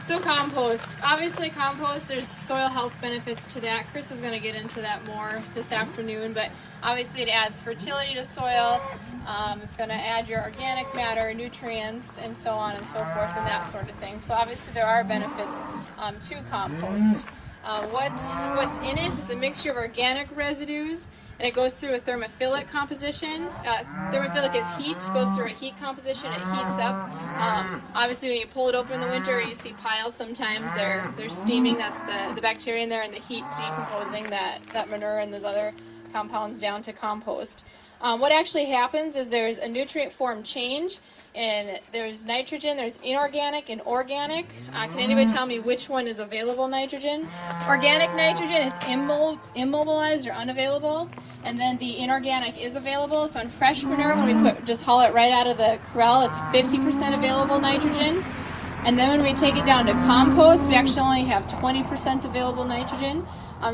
So compost. Obviously compost, there's soil health benefits to that. Chris is going to get into that more this afternoon, but obviously it adds fertility to soil. It's going to add your organic matter, nutrients, and so on and so forth, and that sort of thing. So obviously there are benefits to compost. What's in it is a mixture of organic residues, and it goes through a thermophilic composition. Thermophilic is heat, goes through a heat composition, it heats up. Obviously when you pull it open in the winter, you see piles sometimes, they're steaming, that's the bacteria in there, and the heat decomposing that manure and those other compounds down to compost. What actually happens is there's a nutrient form change, and there's nitrogen, there's inorganic and organic. Can anybody tell me which one is available nitrogen? Organic nitrogen is immobilized or unavailable, and then the inorganic is available. So in fresh manure, when we just haul it right out of the corral, it's 50% available nitrogen. And then when we take it down to compost, we actually only have 20% available nitrogen.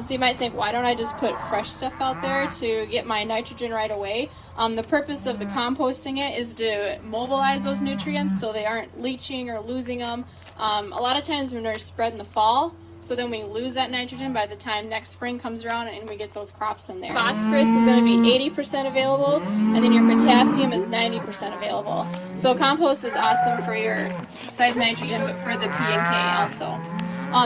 So you might think, why don't I just put fresh stuff out there to get my nitrogen right away? The purpose of the composting it is to mobilize those nutrients so they aren't leaching or losing them. A lot of times manure is spread in the fall, so then we lose that nitrogen by the time next spring comes around and we get those crops in there. Phosphorus is going to be 80% available, and then your potassium is 90% available. So compost is awesome for your, besides nitrogen, but for the P and K also.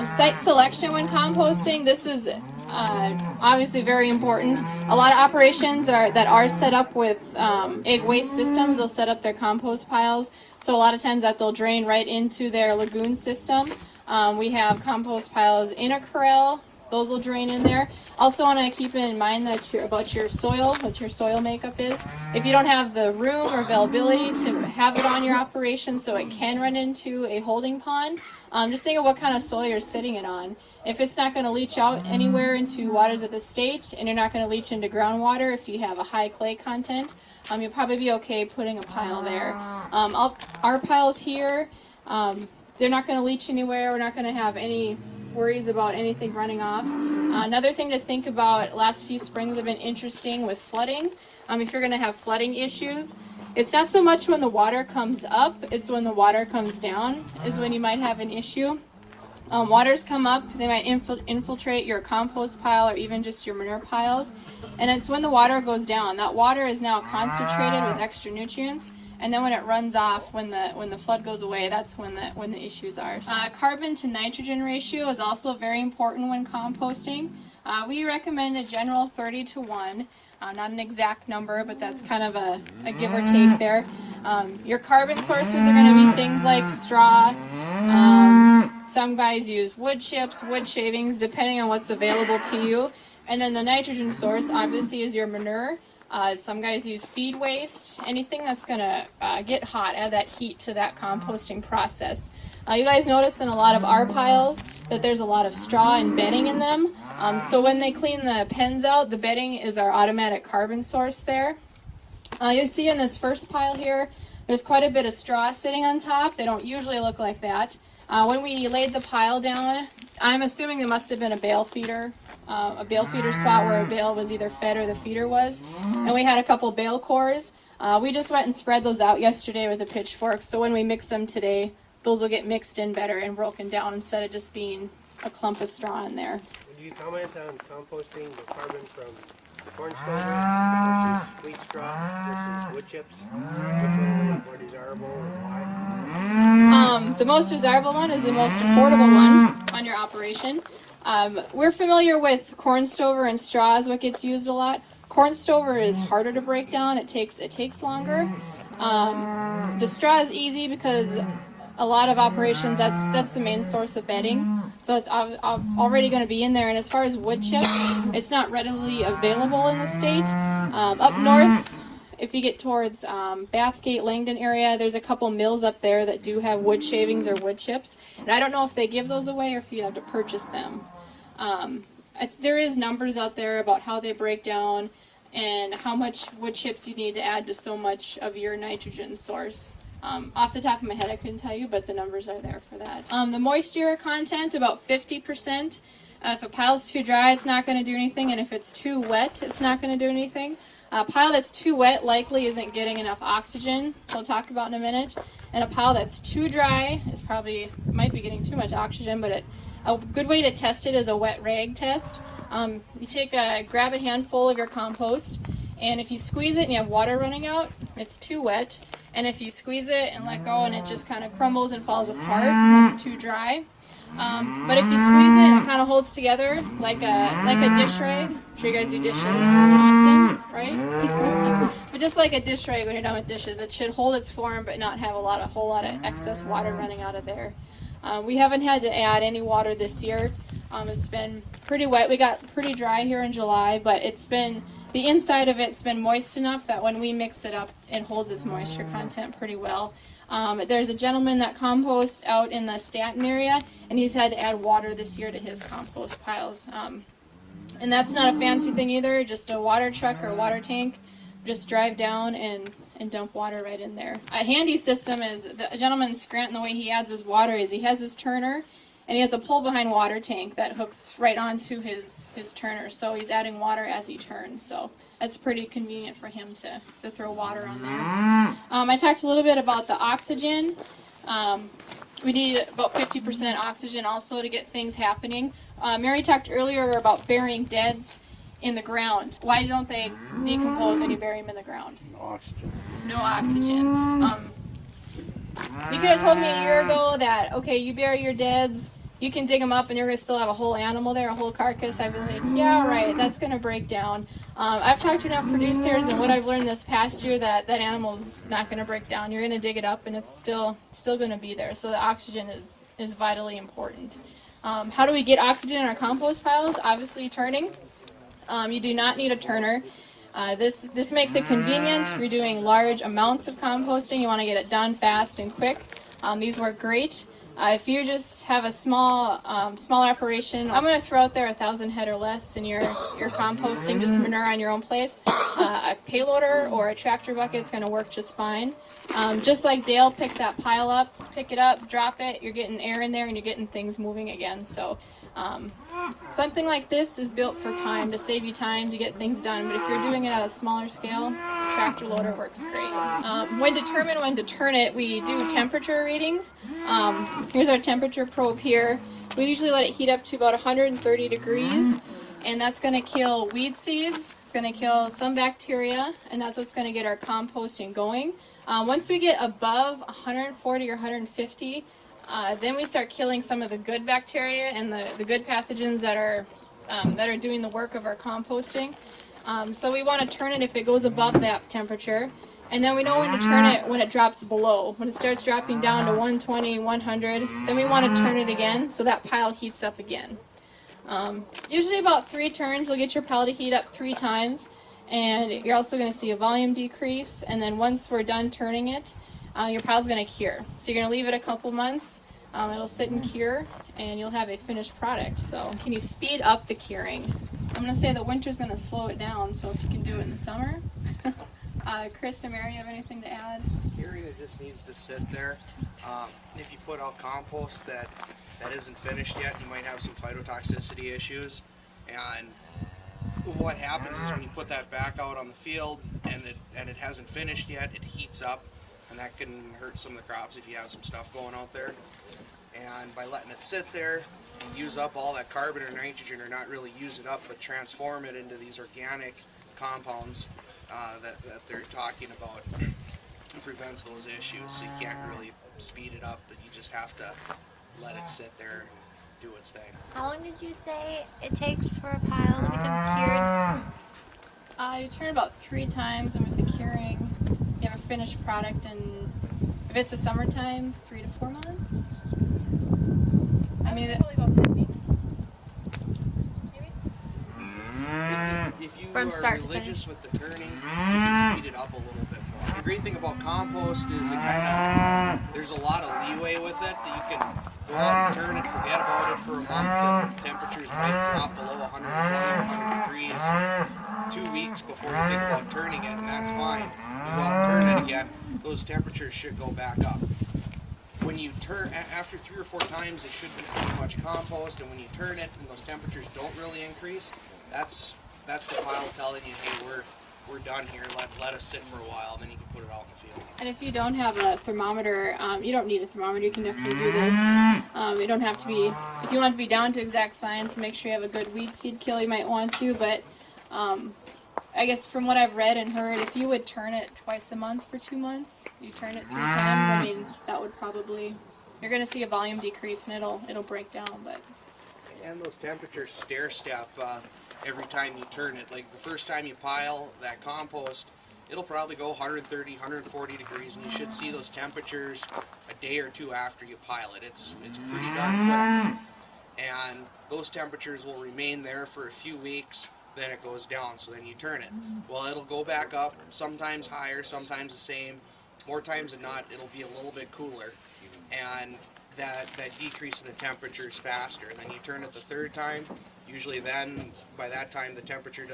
Site selection when composting, this is obviously very important. A lot of operations that are set up with egg waste systems, they'll set up their compost piles. So a lot of times that they'll drain right into their lagoon system. We have compost piles in a corral. Those will drain in there. Also want to keep in mind that about your soil, what your soil makeup is. If you don't have the room or availability to have it on your operation so it can run into a holding pond, just think of what kind of soil you're sitting it on. If it's not going to leach out anywhere into waters of the state, and you're not going to leach into groundwater if you have a high clay content, you'll probably be okay putting a pile there. Our piles here, they're not going to leach anywhere. We're not going to have any worries about anything running off. Another thing to think about, last few springs have been interesting with flooding. If you're going to have flooding issues, it's not so much when the water comes up, it's when the water comes down is when you might have an issue. Waters come up, they might infiltrate your compost pile or even just your manure piles, and it's when the water goes down. That water is now concentrated with extra nutrients, and then when it runs off, when the flood goes away, that's when the issues are. Carbon to nitrogen ratio is also very important when composting. We recommend a general 30-to-1. Not an exact number, but that's kind of a give or take there. Your carbon sources are going to be things like straw. Some guys use wood chips, wood shavings, depending on what's available to you. And then the nitrogen source, obviously, is your manure. Some guys use feed waste, anything that's going to get hot, add that heat to that composting process. You guys notice in a lot of our piles that there's a lot of straw and bedding in them. So when they clean the pens out, the bedding is our automatic carbon source there. You'll see in this first pile here, there's quite a bit of straw sitting on top. They don't usually look like that. When we laid the pile down, I'm assuming there must have been a bale feeder spot where a bale was either fed or the feeder was. And we had a couple bale cores. We just went and spread those out yesterday with a pitchfork, so when we mix them today, those will get mixed in better and broken down instead of just being a clump of straw in there. Would you comment on composting the carbon from corn stover versus wheat straw versus wood chips? Which one is more desirable and why? The most desirable one is the most affordable one on your operation. We're familiar with corn stover and straw is what gets used a lot. Corn stover is harder to break down. It takes longer. The straw is easy because a lot of operations, that's the main source of bedding, so it's already going to be in there. And as far as wood chips, it's not readily available in the state. Up north, if you get towards Bathgate, Langdon area, there's a couple mills up there that do have wood shavings or wood chips, and I don't know if they give those away or if you have to purchase them. There is numbers out there about how they break down and how much wood chips you need to add to so much of your nitrogen source. Off the top of my head, I couldn't tell you, but the numbers are there for that. The moisture content, about 50%. If a pile's too dry, it's not going to do anything, and if it's too wet, it's not going to do anything. A pile that's too wet likely isn't getting enough oxygen, which I'll talk about in a minute. And a pile that's too dry is might be getting too much oxygen, but a good way to test it is a wet rag test. You grab a handful of your compost, and if you squeeze it and you have water running out, it's too wet. And if you squeeze it and let go and it just kind of crumbles and falls apart, it's too dry. But if you squeeze it, it kind of holds together like a dish rag. I'm sure you guys do dishes often, right? But just like a dish rag when you're done with dishes, it should hold its form but not have a whole lot of excess water running out of there. We haven't had to add any water this year. It's been pretty wet. We got pretty dry here in July, but the inside of it's been moist enough that when we mix it up, it holds its moisture content pretty well. There's a gentleman that composts out in the Stanton area, and he's had to add water this year to his compost piles. And that's not a fancy thing either, just a water truck or water tank. Just drive down and dump water right in there. A handy system is, the gentleman in Scranton, the way he adds his water is he has his turner, and he has a pull-behind water tank that hooks right onto his turner, so he's adding water as he turns. So that's pretty convenient for him to throw water on there. I talked a little bit about the oxygen. We need about 50% oxygen also to get things happening. Mary talked earlier about burying deads in the ground. Why don't they decompose when you bury them in the ground? No oxygen. No oxygen. You could have told me a year ago that, okay, you bury your deads, you can dig them up and you're going to still have a whole animal there, a whole carcass. I'd be like, yeah, right, that's going to break down. I've talked to enough producers, and what I've learned this past year, that animal's not going to break down. You're going to dig it up and it's still going to be there. So the oxygen is vitally important. How do we get oxygen in our compost piles? Obviously turning. You do not need a turner. This makes it convenient if you're doing large amounts of composting. You want to get it done fast and quick. These work great. If you just have a small operation, I'm going to throw out there 1,000 head or less in your composting, just manure on your own place. A payloader or a tractor bucket is going to work just fine. Just like Dale picked that pile up, pick it up, drop it, you're getting air in there and you're getting things moving again. So something like this is built for time, to save you time to get things done, but if you're doing it at a smaller scale, a tractor loader works great. When to turn it, we do temperature readings. Here's our temperature probe here. We usually let it heat up to about 130 degrees, and that's going to kill weed seeds, it's going to kill some bacteria, and that's what's going to get our composting going. Once we get above 140 or 150, then we start killing some of the good bacteria and the good pathogens that are doing the work of our composting. So we want to turn it if it goes above that temperature, and then we know when to turn it when it drops below. When it starts dropping down to 120, 100, then we want to turn it again so that pile heats up again. Usually about 3 turns will get your pile to heat up 3 times, and you're also going to see a volume decrease, and then once we're done turning it, your pile's going to cure. So you're going to leave it a couple months, it'll sit and cure, and you'll have a finished product. So can you speed up the curing? I'm going to say the winter's going to slow it down, so if you can do it in the summer. Chris and Mary, have anything to add? Curing, it just needs to sit there. If you put out compost that isn't finished yet, you might have some phytotoxicity issues. And what happens is when you put that back out on the field and it hasn't finished yet, it heats up, and that can hurt some of the crops if you have some stuff going out there. And by letting it sit there and use up all that carbon or nitrogen, or not really use it up but transform it into these organic compounds that they're talking about, it prevents those issues. So you can't really speed it up, but you just have to let it sit there and do its thing. How long did you say it takes for a pile to become cured? You turn about 3 times, and with the curing, you have a finished product, and if it's a summertime, 3 to 4 months. I mean, probably about 10 weeks. If you From are start to religious with the turning, you can speed it up a little bit more. The great thing about compost is there's a lot of leeway with it. That you can go out and turn it, forget about it for a month, and temperatures might drop below 120 or 100 degrees 2 weeks before you think about turning it, and that's fine. You go out and turn it again, those temperatures should go back up. When you turn, after 3 or 4 times, it should be pretty much compost, and when you turn it and those temperatures don't really increase, that's the pile telling you, hey, we're done here. Let us sit for a while, and then you can put it out in the field. And if you don't have a thermometer, you don't need a thermometer. You can definitely do this. You don't have to be. If you want to be down to exact science and make sure you have a good weed seed kill, you might want to. But I guess from what I've read and heard, if you would turn it twice a month for 2 months, you turn it 3 times. I mean, that would probably, you're going to see a volume decrease and it'll break down. But And those temperatures stair step every time you turn it. Like the first time you pile that compost, it'll probably go 130, 140 degrees, and you should see those temperatures a day or two after you pile it. It's pretty darn quick. And those temperatures will remain there for a few weeks, then it goes down, so then you turn it. Well, it'll go back up, sometimes higher, sometimes the same. More times than not, it'll be a little bit cooler. And that decrease in the temperature is faster. And then you turn it the third time, usually then, by that time, the temperature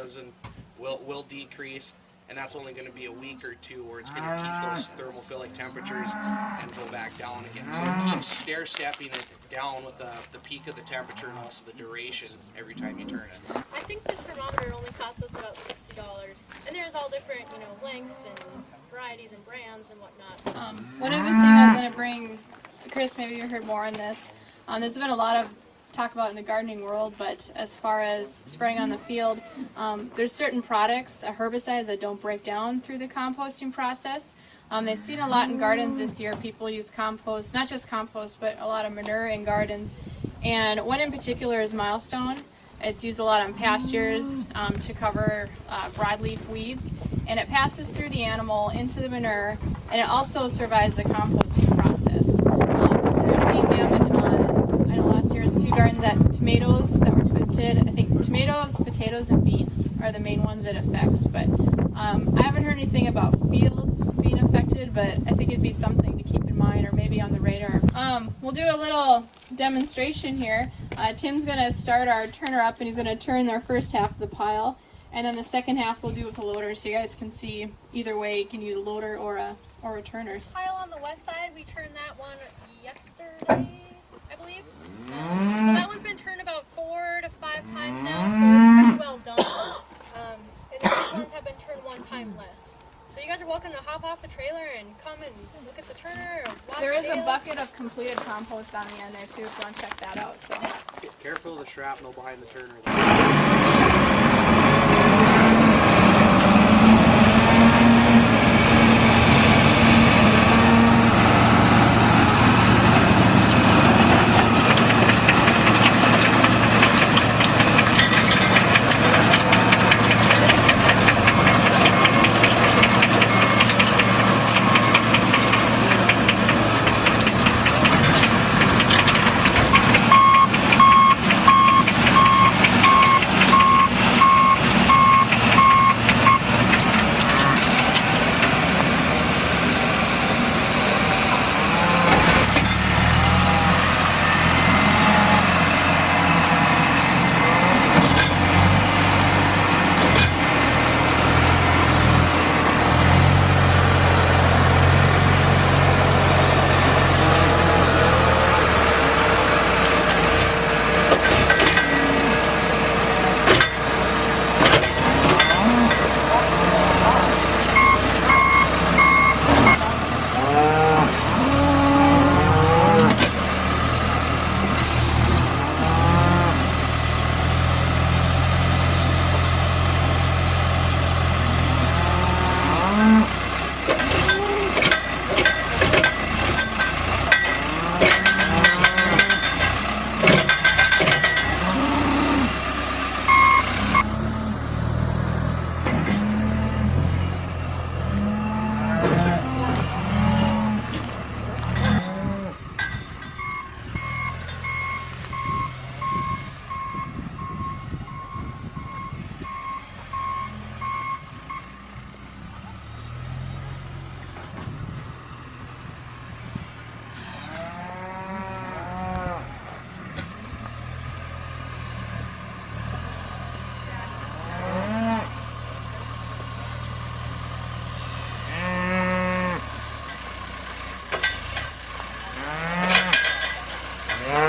will decrease, and that's only going to be a week or two where it's going to keep those thermophilic temperatures and go back down again. So it keeps stair-stepping it down with the peak of the temperature and also the duration every time you turn it. I think this thermometer only costs us about $60, and there's all different, lengths and varieties and brands and whatnot. one other thing I was going to bring, Chris, maybe you heard more on this. There's been a lot of talk about in the gardening world, but as far as spraying on the field, there's certain products, herbicides, that don't break down through the composting process. They've seen a lot in gardens this year. People use compost, not just compost, but a lot of manure in gardens. And one in particular is Milestone. It's used a lot on pastures to cover broadleaf weeds, and it passes through the animal into the manure, and it also survives the composting process. We're seeing damage on, I know last year was a few gardens that tomatoes that were twisted. I think tomatoes, potatoes, and beans are the main ones it affects, but I haven't heard anything about fields being affected, but I think it'd be something to keep in mind, or maybe on the radar. We'll do a little demonstration here. Tim's going to start our turner up, and he's going to turn our first half of the pile, and then the second half we'll do with a loader, so you guys can see either way. You can use a loader or a turner. Pile on the west side, we turned that one yesterday, I believe. So that one's been turned about 4 to 5 times now, so it's pretty well done. And these ones have been turned 1 time less. So you guys are welcome to hop off the trailer and come and look at the turner or watch There is daily. a bucket of completed compost on the end there too, if you want to check that out. So. Careful of the shrapnel behind the turner.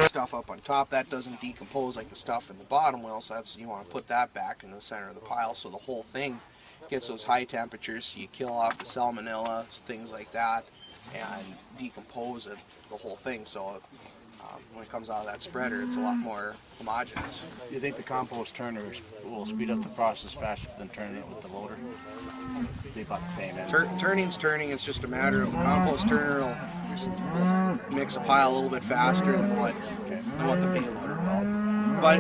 Stuff up on top that doesn't decompose like the stuff in the bottom will, so that's, you want to put that back in the center of the pile so the whole thing gets those high temperatures, so you kill off the salmonella, things like that, and decompose it, the whole thing. So when it comes out of that spreader, it's a lot more homogeneous. Do you think the compost turner will speed up the process faster than turning it with the loader? They about the same. Turning's turning. It's just a matter of the compost turner will mix a pile a little bit faster than what the payloader will. But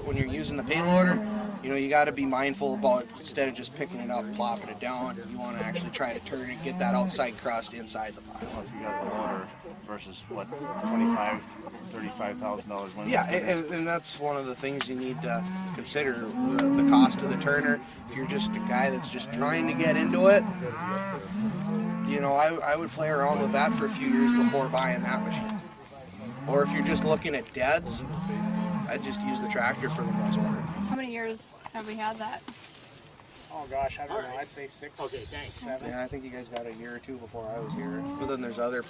when you're using the payloader, you know, you got to be mindful about, instead of just picking it up, plopping it down, you want to actually try to turn it, get that outside crust inside the pile. If you got the loader versus what, $35,000 Yeah, and that's one of the things you need to consider, the cost of the turner. If you're just a guy that's just trying to get into it, you know, I would play around with that for a few years before buying that machine. Or if you're just looking at deads, I'd just use the tractor for the most part. How many years have we had that? Oh gosh, I don't know. I'd say 6. Okay, thanks. 7. Yeah, I think you guys got a year or two before I was here. But then there's other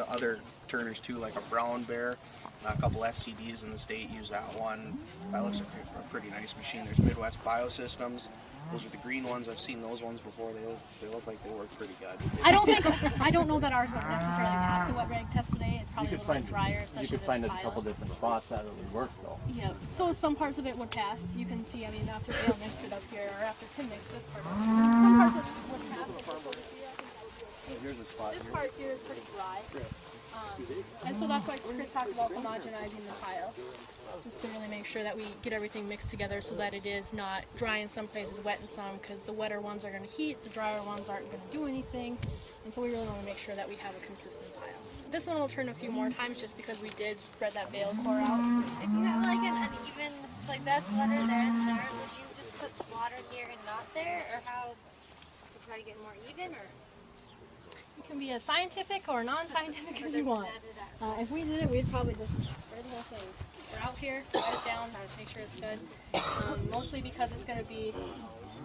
other turners too, like a Brown Bear. A couple SCDs in the state use that one. That looks like a pretty nice machine. There's Midwest Biosystems. Those are the green ones. I've seen those ones before. They look like they work pretty good. I don't know that ours won't necessarily pass the wet rag test today. It's probably a little bit drier, especially You could this find a pile. couple different spots that would work though. Yeah, so some parts of it would pass. You can see, I mean, after Dale mixed it up here, or after Tim mixed this part up here, some parts would pass. Here's a spot This here. part here is pretty dry. And so that's why Chris talked about homogenizing the pile, just to really make sure that we get everything mixed together so that it is not dry in some places, wet in some, because the wetter ones are going to heat, the drier ones aren't going to do anything, and so we really want to make sure that we have a consistent pile. This one will turn a few more times just because we did spread that bale core out. If you have like an uneven, like that's water there and there, would you just put some water here and not there, or how to try to get more even, or? It can be as scientific or non-scientific as you want. If we did it, we'd probably just spread the whole thing. We're out here, write it down, make sure it's good. Mostly because it's going to be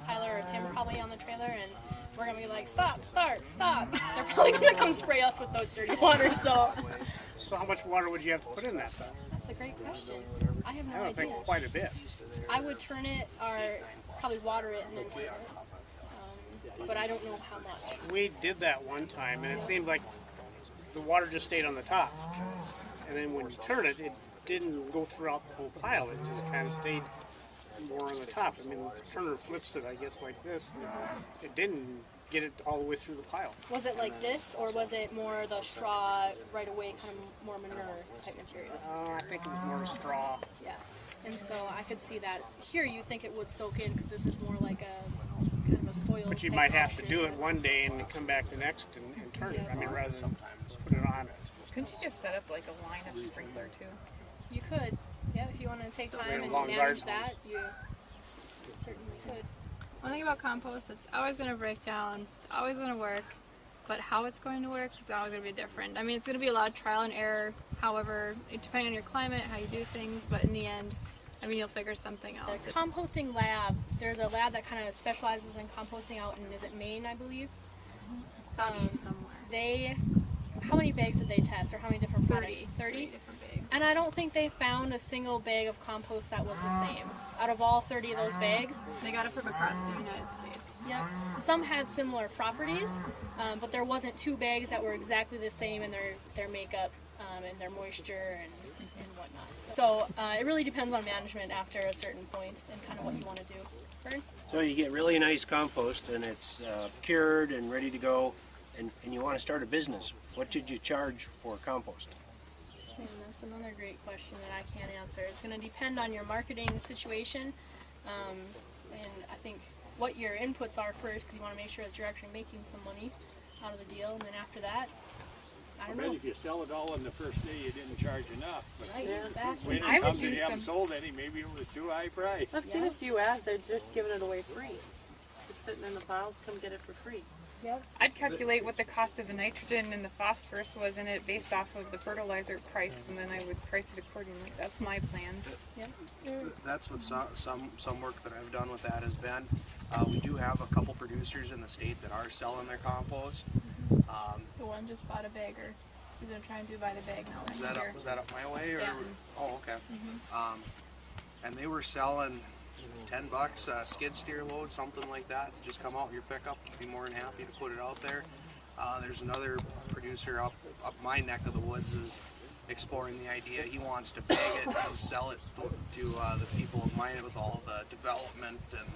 Tyler or Tim probably on the trailer, and we're going to be like, stop, start, stop. They're probably going to come spray us with those dirty water, so. So how much water would you have to put in that stuff? That's a great question. I have no I don't idea. think quite a bit. I would turn it, or probably water it and then turn it. But I don't know how much. We did that one time, and it seemed like the water just stayed on the top. And then when you turn it, it didn't go throughout the whole pile. It just kind of stayed more on the top. I mean, the turner flips it, I guess, like this. And it didn't get it all the way through the pile. Was it like this, or was it more the straw right away, kind of more manure type material? I think it was more straw. Yeah. And so I could see that. Here you think it would soak in because this is more like a kind of a soil. But you type might have to action. do it one day and then come back the next and turn it. I mean, rather than put it on. Couldn't you just set up like a line of sprinkler too? You could. Yeah, if you want to take time and long manage garden that, you certainly could. One thing about compost, it's always going to break down, it's always going to work, but how it's going to work is always going to be different. I mean, it's going to be a lot of trial and error, however, depending on your climate, how you do things, but in the end, I mean, you'll figure something out. The composting lab, there's a lab that kind of specializes in composting out in, is it Maine, I believe? It's out east somewhere. How many bags did they test, or how many different 30. 30? Different bags. And I don't think they found a single bag of compost that was the same. Out of all 30 of those bags, They got it from across the United States. yep, some had similar properties, but there wasn't 2 bags that were exactly the same in their makeup and their moisture and whatnot. So it really depends on management after a certain point and kind of what you want to do. Vern? So you get really nice compost and it's cured and ready to go, and you want to start a business. What did you charge for compost? And that's another great question that I can't answer. It's going to depend on your marketing situation, and I think what your inputs are first, because you want to make sure that you're actually making some money out of the deal, and then after that, I don't know. If you sell it all on the first day, you didn't charge enough. But Right, exactly. when I it would comes do and you haven't some- sold any, maybe it was too high price. I've seen a few ads, they're just giving it away free. Just sitting in the piles, come get it for free. I'd calculate what the cost of the nitrogen and the phosphorus was in it based off of the fertilizer price, and then I would price it accordingly. That's my plan. That's what some work that I've done with that has been. We do have a couple producers in the state that are selling their compost. The one just bought a bag, or he's going to try and do by the bag now. Was that up my way? Or? Stanton. Oh, okay. And they were selling $10 skid steer load, something like that. Just come out your pickup, be more than happy to put it out there. There's another producer up my neck of the woods is exploring the idea. He wants to bag it and sell it to the people of mine with all the development and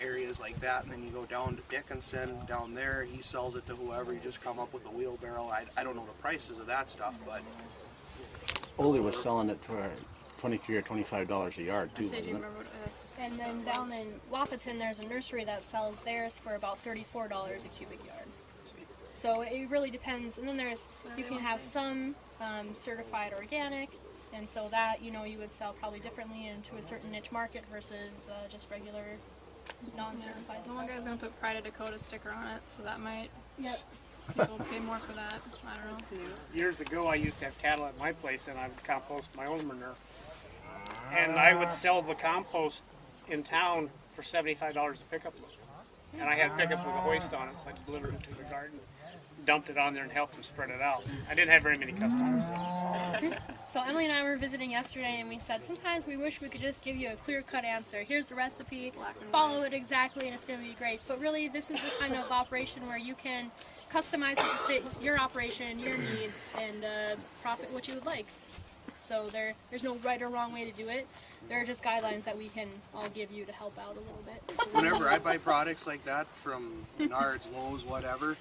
areas like that. And then you go down to Dickinson down there, he sells it to whoever. You just come up with a wheelbarrow. I don't know the prices of that stuff, but Ole was selling it for $23 or $25 a yard too, So do wasn't you it? remember what it was? And then down in Wapaton, there's a nursery that sells theirs for about $34 a cubic yard. So it really depends. And then you can have some certified organic, and so that, you know, you would sell probably differently into a certain niche market versus just regular non-certified The one stuff. guy's gonna put Pride of Dakota sticker on it, so that might Yep. people pay more for that. I don't know. Years ago, I used to have cattle at my place, and I would compost my own manure. And I would sell the compost in town for $75 a pickup load. And I had pickup with a hoist on it, so I delivered it to the garden, dumped it on there, and helped them spread it out. I didn't have very many customers, though. So Emily and I were visiting yesterday, and we said sometimes we wish we could just give you a clear-cut answer. Here's the recipe, follow it exactly, and it's going to be great. But really, this is the kind of operation where you can customize it to fit your operation, your needs, and profit what you would like. So there's no right or wrong way to do it. There are just guidelines that we can all give you to help out a little bit. whenever I buy products like that from Menards, Lowe's, whatever,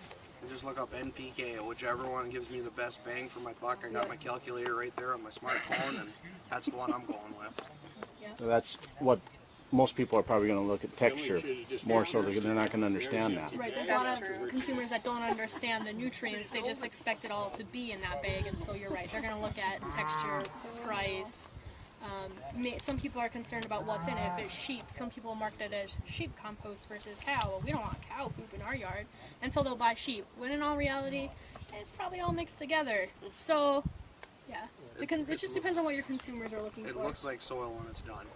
I just look up NPK, whichever one gives me the best bang for my buck. I got my calculator right there on my smartphone, and that's the one I'm going with. So that's what most people are probably going to look at texture more so they're not going to understand that. Right, there's a lot of consumers that don't understand the nutrients. They just expect it all to be in that bag, and so you're right. They're going to look at texture, price. Some people are concerned about what's in it. If it's sheep, some people mark it as sheep compost versus cow. Well, we don't want cow poop in our yard, and so they'll buy sheep. When in all reality, it's probably all mixed together. So, yeah, it just depends on what your consumers are looking for. It looks like soil when it's done.